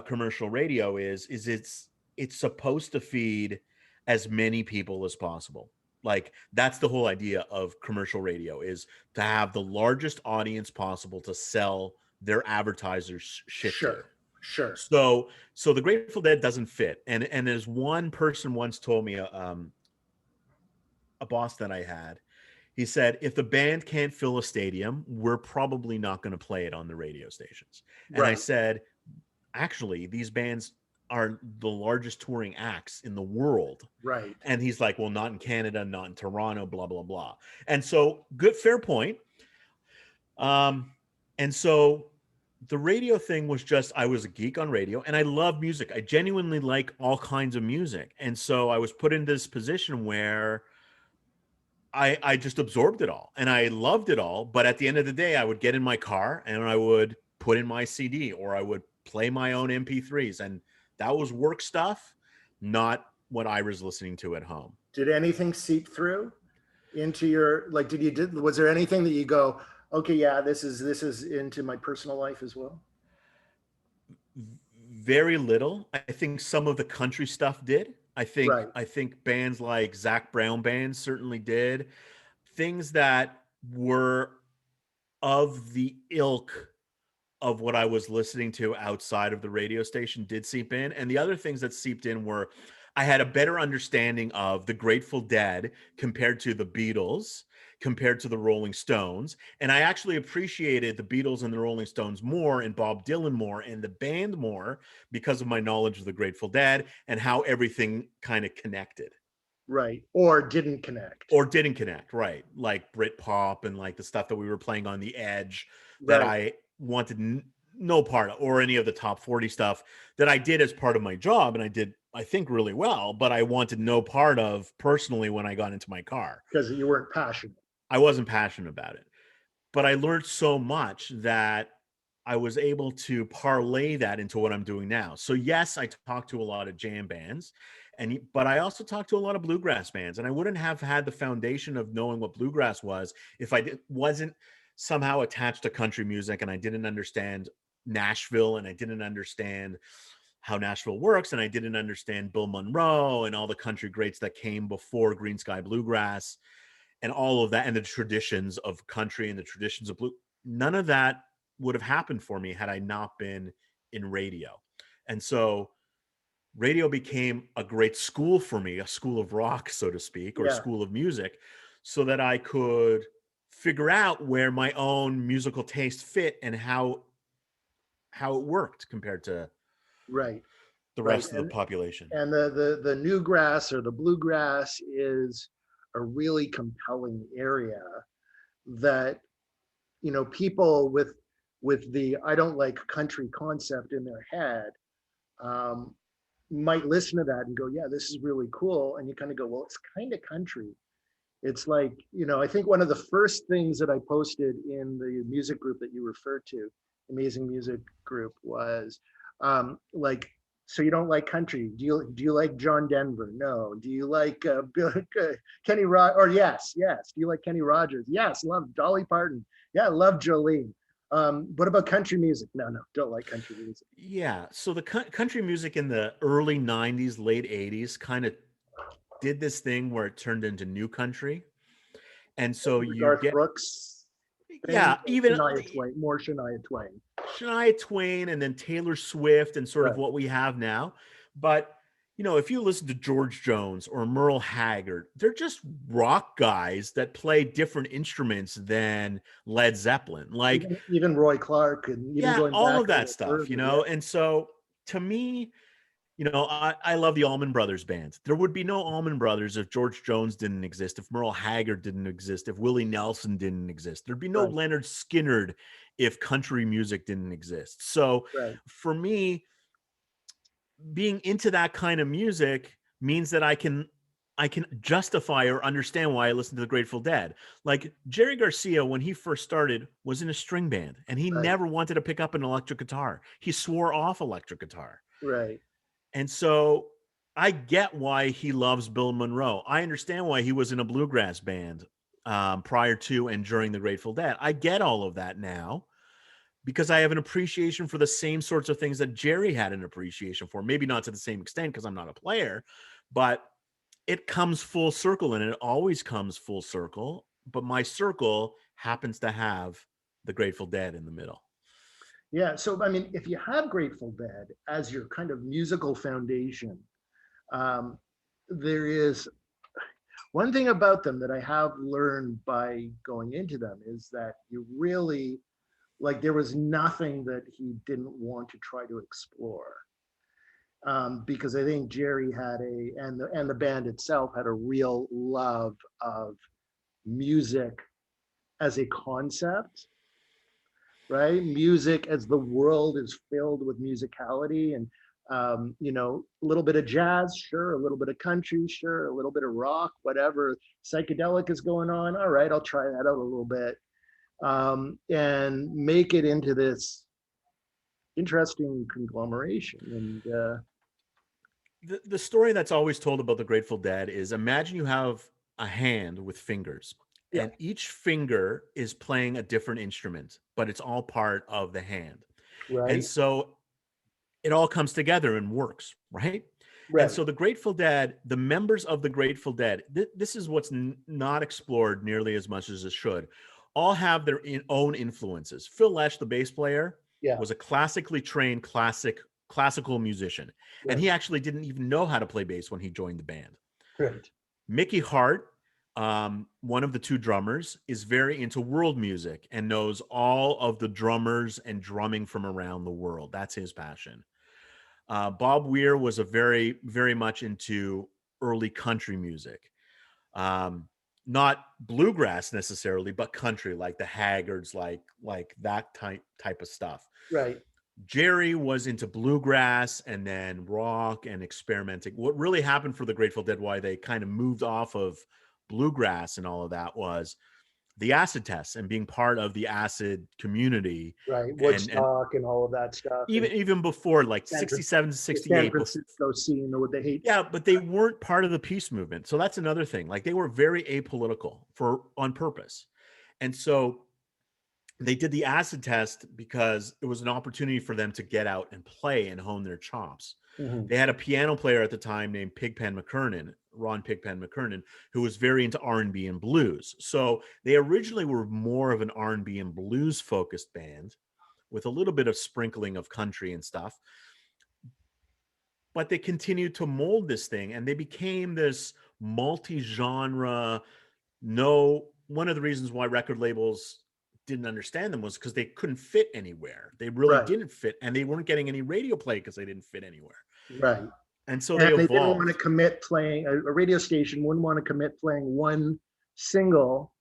commercial radio is it's supposed to feed as many people as possible. Like that's the whole idea of commercial radio is to have the largest audience possible to sell their advertisers shit to. Sure, sure. So the Grateful Dead doesn't fit. And as one person once told me, a boss that I had, he said, if the band can't fill a stadium, we're probably not going to play it on the radio stations. And I Right, said, actually, these bands are the largest touring acts in the world. right. And he's like, well, not in Canada, not in Toronto, blah, blah, blah. And so, good, fair point. And so the radio thing was just, I was a geek on radio and I love music. I genuinely like all kinds of music. And so I was put in this position where I just absorbed it all and I loved it all. But at the end of the day, I would get in my car and I would put in my CD or I would play my own MP3s. And that was work stuff, not what I was listening to at home. Did anything seep through into your like? Was there anything that you go, okay, yeah, this is into my personal life as well? Very little. I think some of the country stuff did. Right, I think bands like Zach Brown bands certainly did. Things that were of the ilk of what I was listening to outside of the radio station did seep in. And the other things that seeped in were I had a better understanding of the Grateful Dead compared to the Beatles, compared to the Rolling Stones. And I actually appreciated the Beatles and the Rolling Stones more, and Bob Dylan more, and the band more, because of my knowledge of the Grateful Dead and how everything kind of connected. Right. Or didn't connect. Or didn't connect, right? Like Britpop and like the stuff that we were playing on the Edge that Right. I wanted no part of, or any of the top 40 stuff that I did as part of my job. And I did, I think, really well, but I wanted no part of personally when I got into my car. Because you weren't passionate. I wasn't passionate about it. But I learned so much that I was able to parlay that into what I'm doing now. So yes, I talk to a lot of jam bands, but I also talk to a lot of bluegrass bands, and I wouldn't have had the foundation of knowing what bluegrass was if wasn't somehow attached to country music, and I didn't understand Nashville, and I didn't understand how Nashville works, and I didn't understand Bill Monroe and all the country greats that came before Green Sky Bluegrass and all of that, and the traditions of country and the traditions of blue. None of that would have happened for me had I not been in radio. And so radio became a great school for me, a school of rock, so to speak, or a Yeah. school of music, so that I could figure out where my own musical taste fit and how it worked compared to Right. the Right. rest of the population. And the new grass or the bluegrass is a really compelling area that, you know, people with the I don't like country concept in their head um, might listen to that and go, yeah, this is really cool. And you kind of go, well, it's kind of country. It's like, you know, I think one of the first things that I posted in the music group that you referred to, Amazing Music Group, was like, so you don't like country? Do you like John Denver? No. Do you like Kenny Rod? Or yes. Do you like Kenny Rogers? Yes. Love Dolly Parton. Yeah, love Jolene. What about country music? No, don't like country music. Yeah. So the country music in the early 90s, late 80s kind of did this thing where it turned into new country. And so you Garth get, Brooks thing, yeah, even Shania Twain, more Shania Twain. Shania Twain and then Taylor Swift and sort of Right. what we have now. But, you know, if you listen to George Jones or Merle Haggard, they're just rock guys that play different instruments than Led Zeppelin. Like, Even Roy Clark, and even yeah, going all back of a that little stuff, you further. Yeah. know? And so to me, you know, I love the Allman Brothers band. There would be no Allman Brothers if George Jones didn't exist, if Merle Haggard didn't exist, if Willie Nelson didn't exist. There'd be no Right. Leonard Skinner if country music didn't exist. So Right. for me, being into that kind of music means that I can justify or understand why I listen to the Grateful Dead. Like Jerry Garcia, when he first started, was in a string band, and he Right. never wanted to pick up an electric guitar. He swore off electric guitar. Right. And so I get why he loves Bill Monroe. I understand why he was in a bluegrass band prior to and during the Grateful Dead. I get all of that now because I have an appreciation for the same sorts of things that Jerry had an appreciation for. Maybe not to the same extent because I'm not a player, but it comes full circle, and it always comes full circle. But my circle happens to have the Grateful Dead in the middle. Yeah. So I mean, if you have Grateful Dead as your kind of musical foundation, um, there is one thing about them that I have learned by going into them is that you really like there was nothing that he didn't want to try to explore. Because I think Jerry had and the band itself had a real love of music as a concept, right? Music as the world is filled with musicality and you know, a little bit of jazz, sure, a little bit of country, sure, a little bit of rock, whatever psychedelic is going on. All right, I'll try that out a little bit and make it into this interesting conglomeration. And The story that's always told about the Grateful Dead is, imagine you have a hand with fingers, yeah, and each finger is playing a different instrument, but it's all part of the hand. And right, so it all comes together and works, right? And right, so the Grateful Dead, the members of the Grateful Dead, this is what's not explored nearly as much as it should, all have their own influences. Phil Lesh, the bass player, yeah, was a classically trained classical musician, and right, he actually didn't even know how to play bass when he joined the band. right, Mickey Hart one of the two drummers is very into world music and knows all of the drummers and drumming from around the world. That's his passion. Bob Weir was a very much into early country music. Um, Not bluegrass necessarily, but country, like the Haggards, like that type of stuff. Right. Jerry was into bluegrass and then rock and experimenting. What really happened for the Grateful Dead, why they kind of moved off of bluegrass and all of that, was the acid tests and being part of the acid community. Right. And Woodstock and all of that stuff. And even before, like San, 67 to the San 68, Francisco scene, or they hate. yeah, but they weren't part of the peace movement. So that's another thing. Like, they were very apolitical on purpose. And so they did the acid test because it was an opportunity for them to get out and play and hone their chops. Mhm. They had a piano player at the time named Ron Pigpen McKernan, who was very into R&B and blues. So they originally were more of an R&B and blues focused band with a little bit of sprinkling of country and stuff. But they continued to mold this thing, and they became this multi-genre. No, one of the reasons why record labels didn't understand them was because they couldn't fit anywhere. They really Right. didn't fit, and they weren't getting any radio play because they didn't fit anywhere. Right. And so And they they didn't want to evolved. commit playing, a radio station wouldn't want to commit playing one single,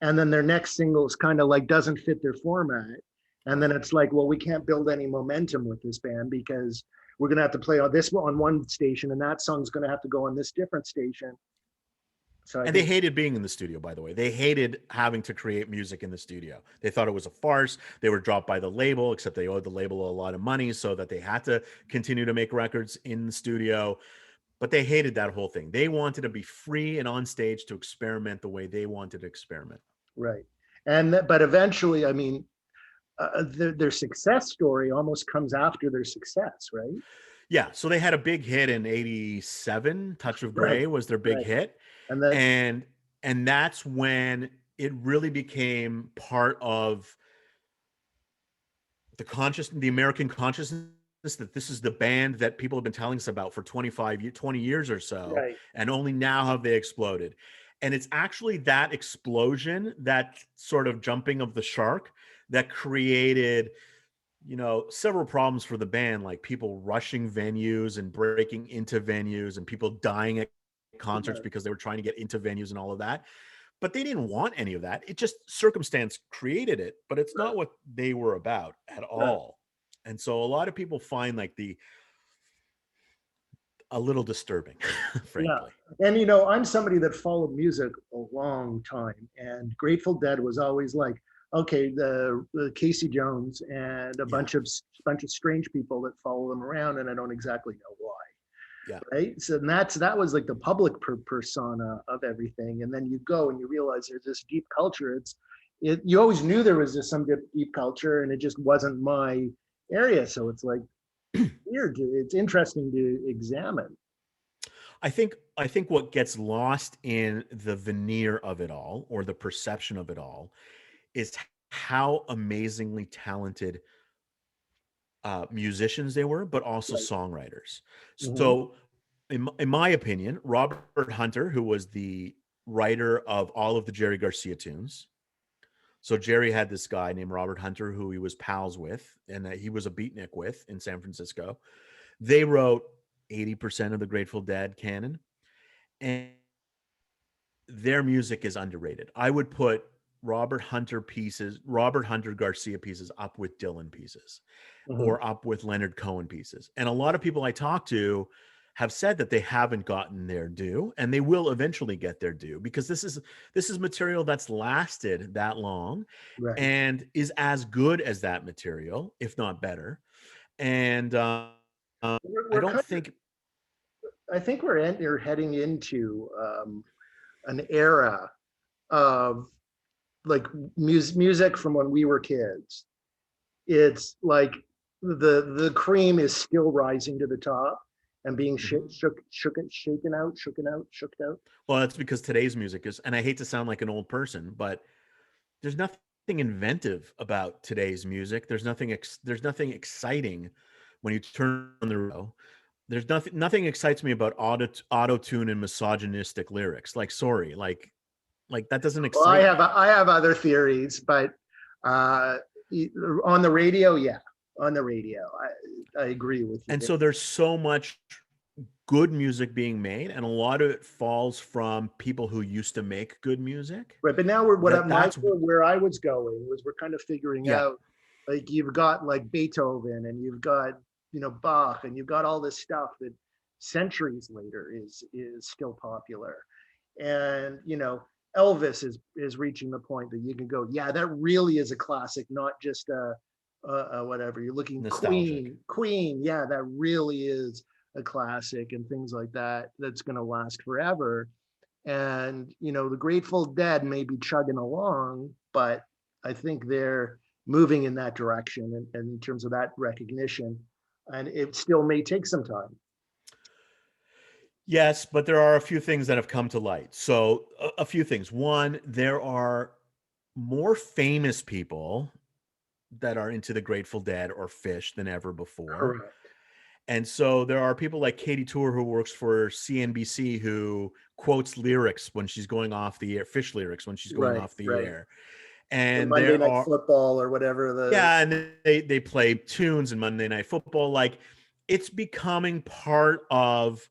and then their next single is kind of like doesn't fit their format. And then it's like, well, we can't build any momentum with this band because we're going to have to play on this on one station, and that song's going to have to go on this different station. So I And they think, hated being in the studio, by the way. They hated having to create music in the studio. They thought it was a farce. They were dropped by the label, except they owed the label a lot of money, so that they had to continue to make records in the studio. But they hated that whole thing. They wanted to be free and on stage to experiment the way they wanted to experiment. right. But eventually, I mean, their success story almost comes after their success, right? Yeah, so they had a big hit in '87. Touch of Right. Grey was their big Right. hit. And then, And that's when it really became part of the American consciousness, that this is the band that people have been telling us about for 20 years or so, right. and only now have they exploded. And it's actually that explosion, that sort of jumping of the shark, that created, several problems for the band, like people rushing venues and breaking into venues and people dying at concerts Right. because they were trying to get into venues and all of that. But they didn't want any of that. It just, circumstance created it, but it's Right. not what they were about at Right. all. And so a lot of people find like a little disturbing, Yeah. frankly. And, I'm somebody that followed music a long time, and Grateful Dead was always like, okay, the Casey Jones and a Yeah. bunch of strange people that follow them around, and I don't exactly know why. Yeah. Right. So that was like the public persona of everything. And then you go and you realize there's this deep culture. You always knew there was some deep culture, and it just wasn't my area. So it's like weird. It's interesting to examine. I think what gets lost in the veneer of it all, or the perception of it all, is how amazingly talented musicians they were, but also Right. songwriters. Mm-hmm. So, in my opinion, Robert Hunter, who was the writer of all of the Jerry Garcia tunes. So Jerry had this guy named Robert Hunter who he was pals with, and he was a beatnik with in San Francisco. They wrote 80% of the Grateful Dead canon, and their music is underrated. I would put Robert Hunter Garcia pieces up with Dylan pieces, Mm-hmm. or up with Leonard Cohen pieces. And a lot of people I talk to have said that they haven't gotten their due, and they will eventually get their due, because this is material that's lasted that long Right. and is as good as that material, if not better. And I We're don't kind of, think, I think we're heading into an era of like music from when we were kids. It's like the cream is still rising to the top and being Mhm. shook out. Well, that's because today's music is, and I hate to sound like an old person, but there's nothing inventive about today's music. There's nothing exciting when you turn on the radio. There's nothing excites me about auto tune and misogynistic lyrics. Like, sorry, like, Like that doesn't Well, excite me. I have other theories, but uh, on the radio, yeah, on the radio, I agree with you And there. so there's so much good music being made, and a lot of it falls from people who used to make good music. Right, but now That's where I was going was we're kind of figuring yeah, out, like you've got like Beethoven and you've got Bach and you've got all this stuff that centuries later is still popular, and Elvis is reaching the point that you can go, yeah, that really is a classic, not just whatever you're looking. nostalgic. Queen, yeah, that really is a classic, and things like that. That's going to last forever. And the Grateful Dead may be chugging along, but I think they're moving in that direction, and in terms of that recognition, and it still may take some time. Yes, but there are a few things that have come to light. So a few things. One, there are more famous people that are into the Grateful Dead or Fish than ever before. Correct. And so there are people like Katie Tour, who works for CNBC, who quotes lyrics when she's going off the air, Fish lyrics when she's going Right, off the right. air. The And Monday there Night are, Football or whatever the. yeah, and they play tunes and Monday Night Football. Like it's becoming part of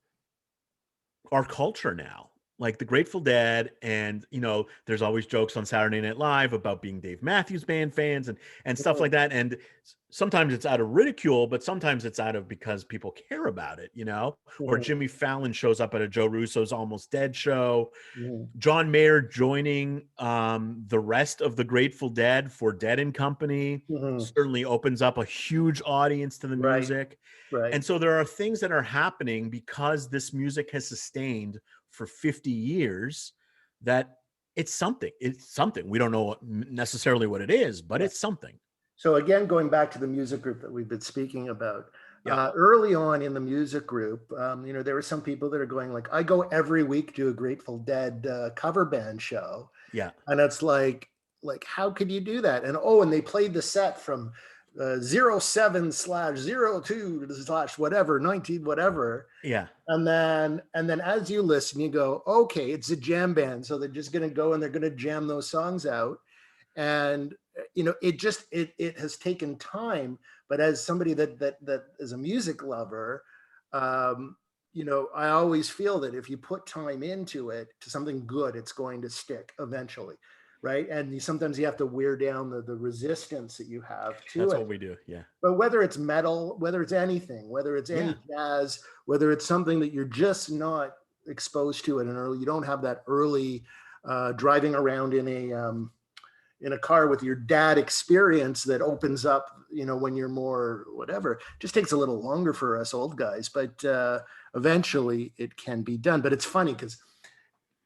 our culture now. Like the Grateful Dead, and there's always jokes on Saturday Night Live about being Dave Matthews Band fans and stuff like that. And sometimes it's out of ridicule, but sometimes it's out of because people care about it, Or Mhm, Jimmy Fallon shows up at a Joe Russo's Almost Dead show. mhm, John Mayer joining the rest of the Grateful Dead for Dead and Company mhm. certainly opens up a huge audience to the Right, music. right. And so there are things that are happening because this music has sustained for 50 years that it's something. It's something. We don't know necessarily what it is, but Yeah. it's something. So again, going back to the music group that we've been speaking about, Yeah. early on in the music group, there were some people that are going like, I go every week to a Grateful Dead cover band show, Yeah. and it's like how could you do that? And they played the set from 07/02/ whatever 19 whatever, Yeah. and then as you listen, you go, okay, it's a jam band, so they're just going to go and they're going to jam those songs out. And it has taken time, but as somebody that is a music lover, um I always feel that if you put time into it, to something good, it's going to stick eventually, right? And sometimes you have to wear down the resistance that you have to That's what it. we do. Yeah. But whether it's metal, whether it's anything, whether it's Yeah. any jazz, whether it's something that you're just not exposed to at an early, you don't have that early driving around in a car with your dad experience that opens up, when you're more whatever. Just takes a little longer for us old guys, but eventually it can be done. But it's funny because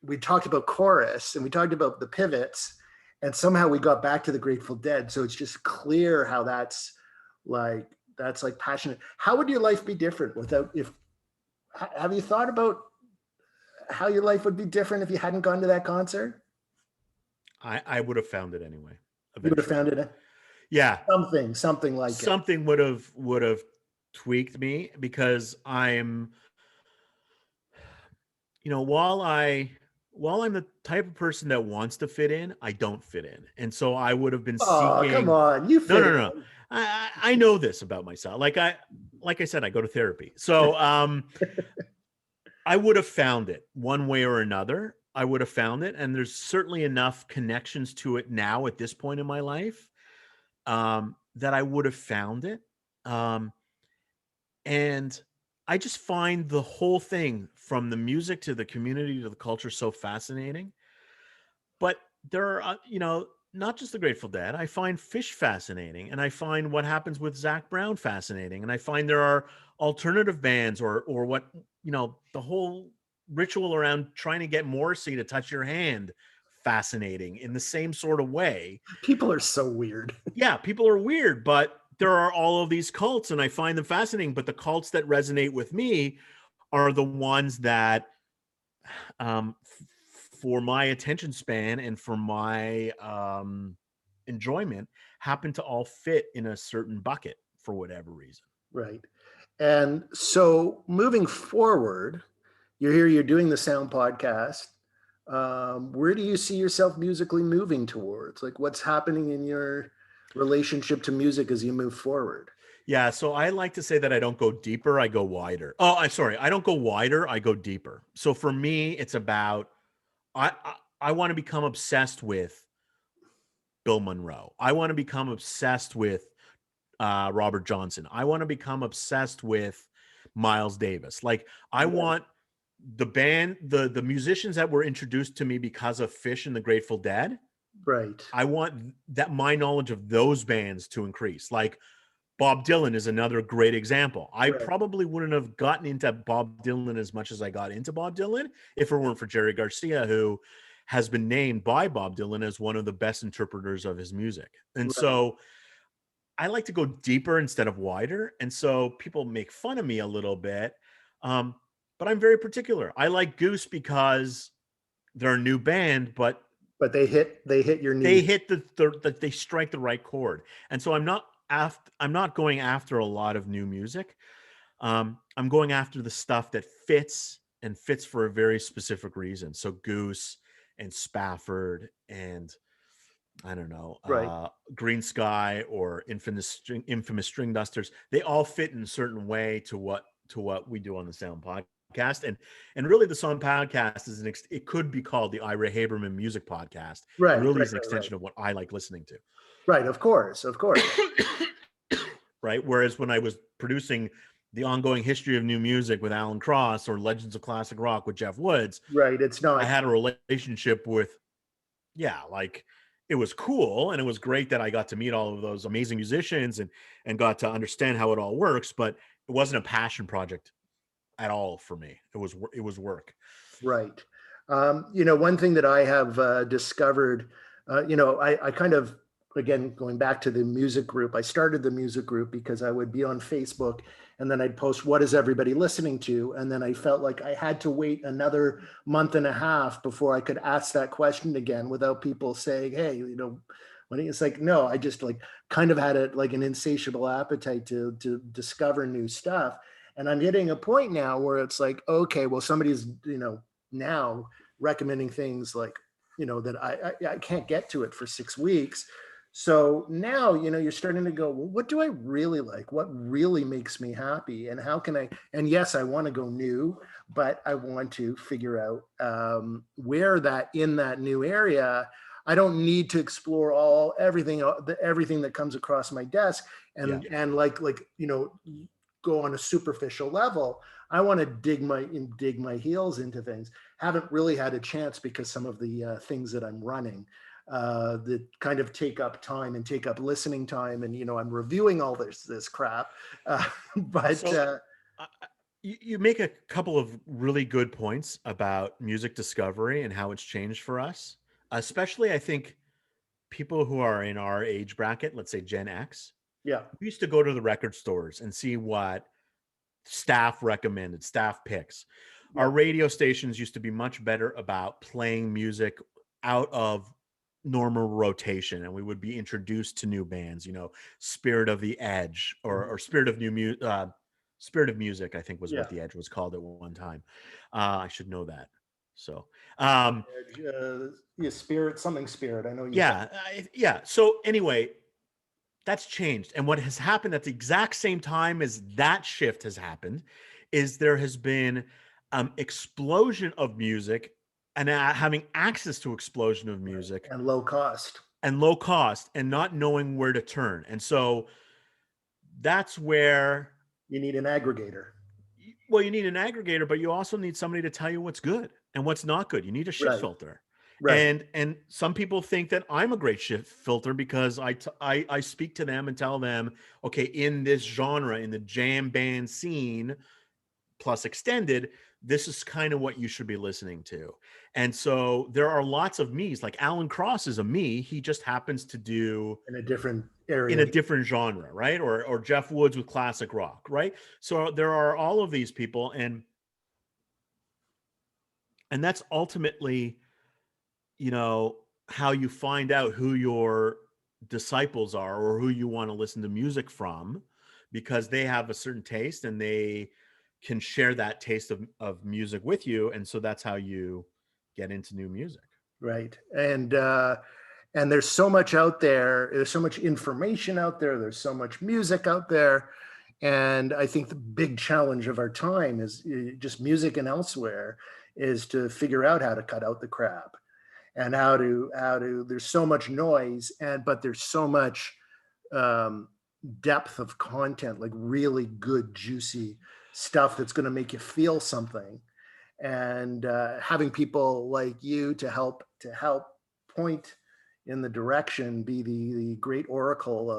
we talked about chorus and we talked about the pivots, and somehow we got back to the Grateful Dead. So it's just clear how that's like passionate. How would your life be different without, if have you thought about how your life would be different if you hadn't gone to that concert? I would have found it anyway, You would have eventually. found it Yeah. something like it. Something would have tweaked me because I'm, while I'm the type of person that wants to fit in, I don't fit in. And so I would have been Oh, come seeking. on. You No, fit no, no. in. I know this about myself. Like I said, I go to therapy. So I would have found it one way or another. I would have found it. And there's certainly enough connections to it now at this point in my life, that I would have found it. Um, and I just find the whole thing, from the music to the community to the culture, so fascinating. But there are, not just the Grateful Dead. I find Fish fascinating, and I find what happens with Zach Brown fascinating, and I find there are alternative bands, or what, the whole ritual around trying to get Morrissey to touch your hand fascinating in the same sort of way. People are so weird. Yeah, people are weird, but there are all of these cults, and I find them fascinating. But the cults that resonate with me are the ones that, for my attention span and for my enjoyment, happen to all fit in a certain bucket for whatever reason. Right. And so moving forward, you're here, you're doing the sound podcast. Where do you see yourself musically moving towards? Like, what's happening in your relationship to music as you move forward? Yeah, so I like to say that I don't go deeper, I go wider. Oh, I'm sorry, I don't go wider, I go deeper. So for me, it's about I want to become obsessed with Bill Monroe. I want to become obsessed with Robert Johnson. I want to become obsessed with Miles Davis. Like I Right, want the band, the musicians that were introduced to me because of Fish and the Grateful Dead. right, I want that my knowledge of those bands to increase. Like Bob Dylan is another great example. I right, probably wouldn't have gotten into Bob Dylan as much as I got into Bob Dylan if it weren't for Jerry Garcia, who has been named by Bob Dylan as one of the best interpreters of his music. And right, so I like to go deeper instead of wider. And so people make fun of me a little bit. Um, but I'm very particular. I like Goose because they're a new band, but but they hit your they niche. hit they strike the right chord. And so I'm not going after a lot of new music. I'm going after the stuff that fits and fits for a very specific reason. So Goose and Spafford and I don't know, Right, Green Sky or Infamous String Dusters. They all fit in a certain way to what we do on the Sound Podcast, and really the Sound Podcast is it could be called the Ira Haberman Music Podcast. It right, really right, is an right, right, extension of what I like listening right. Of course, of course. to. Right. Whereas when I was producing the ongoing history of new music with Alan Cross or Legends of Classic Rock with Jeff Woods, Right. It's I not had a relationship with, yeah, like it was cool and it was great that I got to meet all of those amazing musicians and got to understand how it all works, but it wasn't a passion project at all for me. It was work. right. One thing that I have discovered, I kind of, again, going back to the music group, I started the music group because I would be on Facebook and then I'd post, what is everybody listening to? And then I felt like I had to wait another month and a half before I could ask that question again without people saying, hey, when it's like, no, I just like kind of had like an insatiable appetite to discover new stuff. And I'm hitting a point now where it's like, okay, well, somebody's, now recommending things like that I can't get to it for 6 weeks. So now you're starting to go, well, what do I really like, what really makes me happy, and how can I, and yes, I want to go new, but I want to figure out where that in that new area I don't need to explore everything that comes across my desk Yeah. and like go on a superficial level. I want to dig my heels into things. Haven't really had a chance because some of the things that I'm running that kind of take up time and take up listening time, and I'm reviewing all this crap. But So you make a couple of really good points about music discovery and how it's changed for us, especially I think people who are in our age bracket, let's say Gen X. yeah, We used to go to the record stores and see what staff recommended, staff picks. yeah, Our radio stations used to be much better about playing music out of normal rotation, and we would be introduced to new bands, Spirit of the Edge or Spirit of Spirit of Music, I think was yeah. what the Edge was called at one time. I should know that. So, um, Yeah, spirit, something spirit. I know you said. yeah, yeah. So anyway, that's changed. And what has happened at the exact same time as that shift has happened is there has been explosion of music and having access to explosion of Right. music And low cost. and low cost and not knowing where to turn. And so that's where, You need an aggregator. well, you need an aggregator, but you also need somebody to tell you what's good and what's not good. You need a shit Right, filter. right. And some people think that I'm a great shit filter because I speak to them and tell them, okay, in this genre, in the jam band scene plus extended, this is kind of what you should be listening to. And so there are lots of me's. Like Alan Cross is a me. He just happens to do In a different in area. a different genre, right? Or Jeff Woods with classic rock, right? So there are all of these people, and that's ultimately, you know, how you find out who your disciples are or who you want to listen to music from, because they have a certain taste and they can share that taste of music with you. And so that's how you get into new music. Right. And there's so much out there. There's so much information out there. There's so much music out there. And I think the big challenge of our time is just music and elsewhere is to figure out how to cut out the crap and how to there's so much noise but there's so much um, depth of content, like really good, juicy stuff that's going to make you feel something. And having people like you to help point in the direction, be the great oracle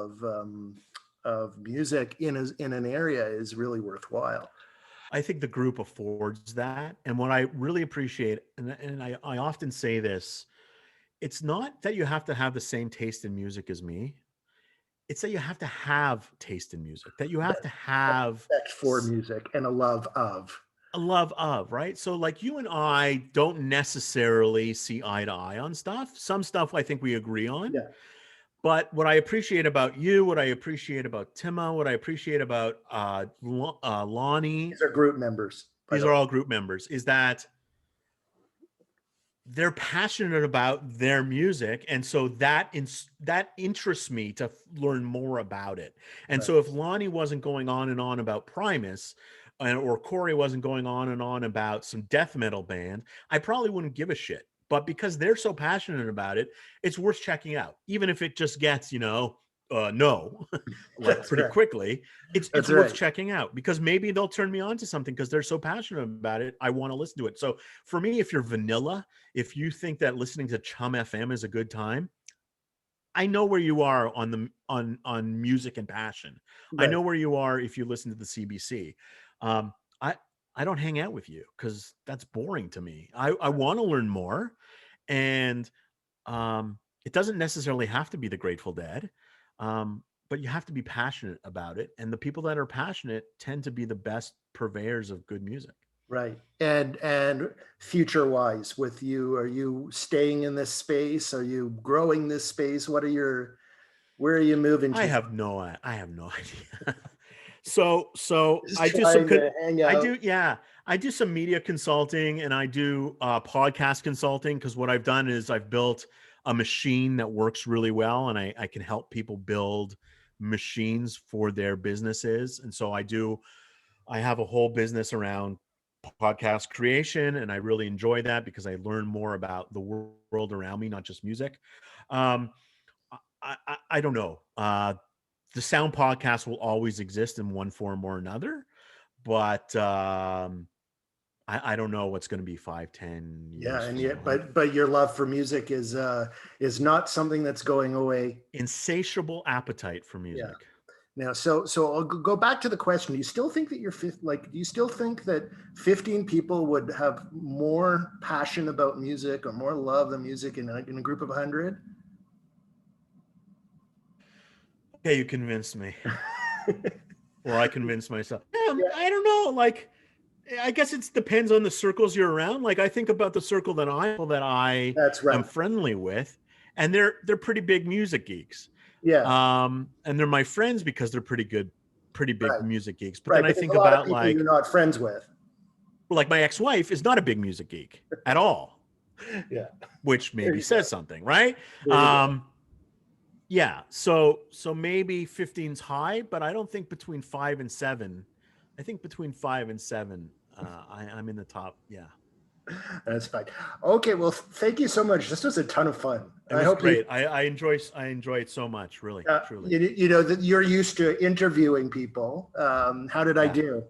of music in an area is really worthwhile. I think the group affords that. And what I really appreciate, and I often say this, it's not that you have to have the same taste in music as me. It's that you have to have taste in music, that you have to have Respect for music and a love of. a love of, right? So like you and I don't necessarily see eye to eye on stuff. Some stuff I think we agree on. Yeah, But what I appreciate about you, what I appreciate about Tima, what I appreciate about Lonnie, these are group members, by these the are way. all group members, is that they're passionate about their music, and so that interests me to learn more about it. And Right. so if Lonnie wasn't going on and on about Primus, or Corey wasn't going on and on about some death metal band, I probably wouldn't give a shit. But because they're so passionate about it, it's worth checking out, even if it just gets no, like That's pretty right. quickly. It's That's worth right. checking out because maybe they'll turn me on to something because they're so passionate about it. I want to listen to it. So for me, if you're vanilla, if you think that listening to Chum FM is a good time, I know where you are on the on music and passion. I Right. know where you are if you listen to the CBC. Um, I I don't hang out with you because that's boring to me. I want to learn more, and it doesn't necessarily have to be the Grateful Dead, but you have to be passionate about it. And the people that are passionate tend to be the best purveyors of good music. Right. And future wise with you, are you staying in this space? Are you growing this space? Where are you moving to? I have no idea. So Just I do some trying to hang I out. do yeah, I do some media consulting and I do podcast consulting because what I've done is I've built a machine that works really well and I can help people build machines for their businesses. And so I have a whole business around podcast creation and I really enjoy that because I learn more about the world around me, not just music. Um, I don't know. The sound podcast will always exist in one form or another, but I don't know what's going to be 5, 10 years Yeah, and from yet, now. but your love for music is not something that's going away. Insatiable appetite for Yeah. music. Now, so I'll go back to the question. Do you still think that do you still think that 15 people would have more passion about music or more love than music in a group of 100? Okay, you convinced me, or I convinced myself. Yeah, Yeah, I don't know. Like, I guess it depends on the circles you're around. Like, I think about the circle that I that's am right. friendly with, and they're pretty big music geeks. Yeah, And they're my friends because they're pretty big right, music geeks. But then right. I But there's a think lot of about people you're not friends with. like my ex-wife is not a big music geek at all, Yeah, which there maybe you go. says something, right? There you go. Um, yeah. So maybe 15's high, but I don't think between 5 and 7. I think between 5 and 7, I'm in the top. Yeah. That's fine. Okay, well, thank you so much. This was a ton of fun. It I was hope you, great. I enjoy it so much, really, truly. you know that you're used to interviewing people. How did I Yeah. do?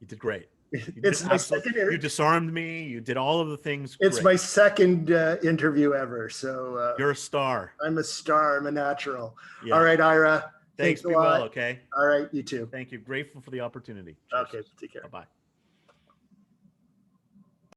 You did great. You did It's my absolutely. second. You disarmed me. You did all of the things It's my great. second interview ever. So You're a star. I'm a star. I'm a natural. All Yeah. right, Ira. Thanks. Thanks a Be well. lot. Okay. All right, you too. Thank you. Grateful for the opportunity. Cheers. Okay, take care. Bye bye.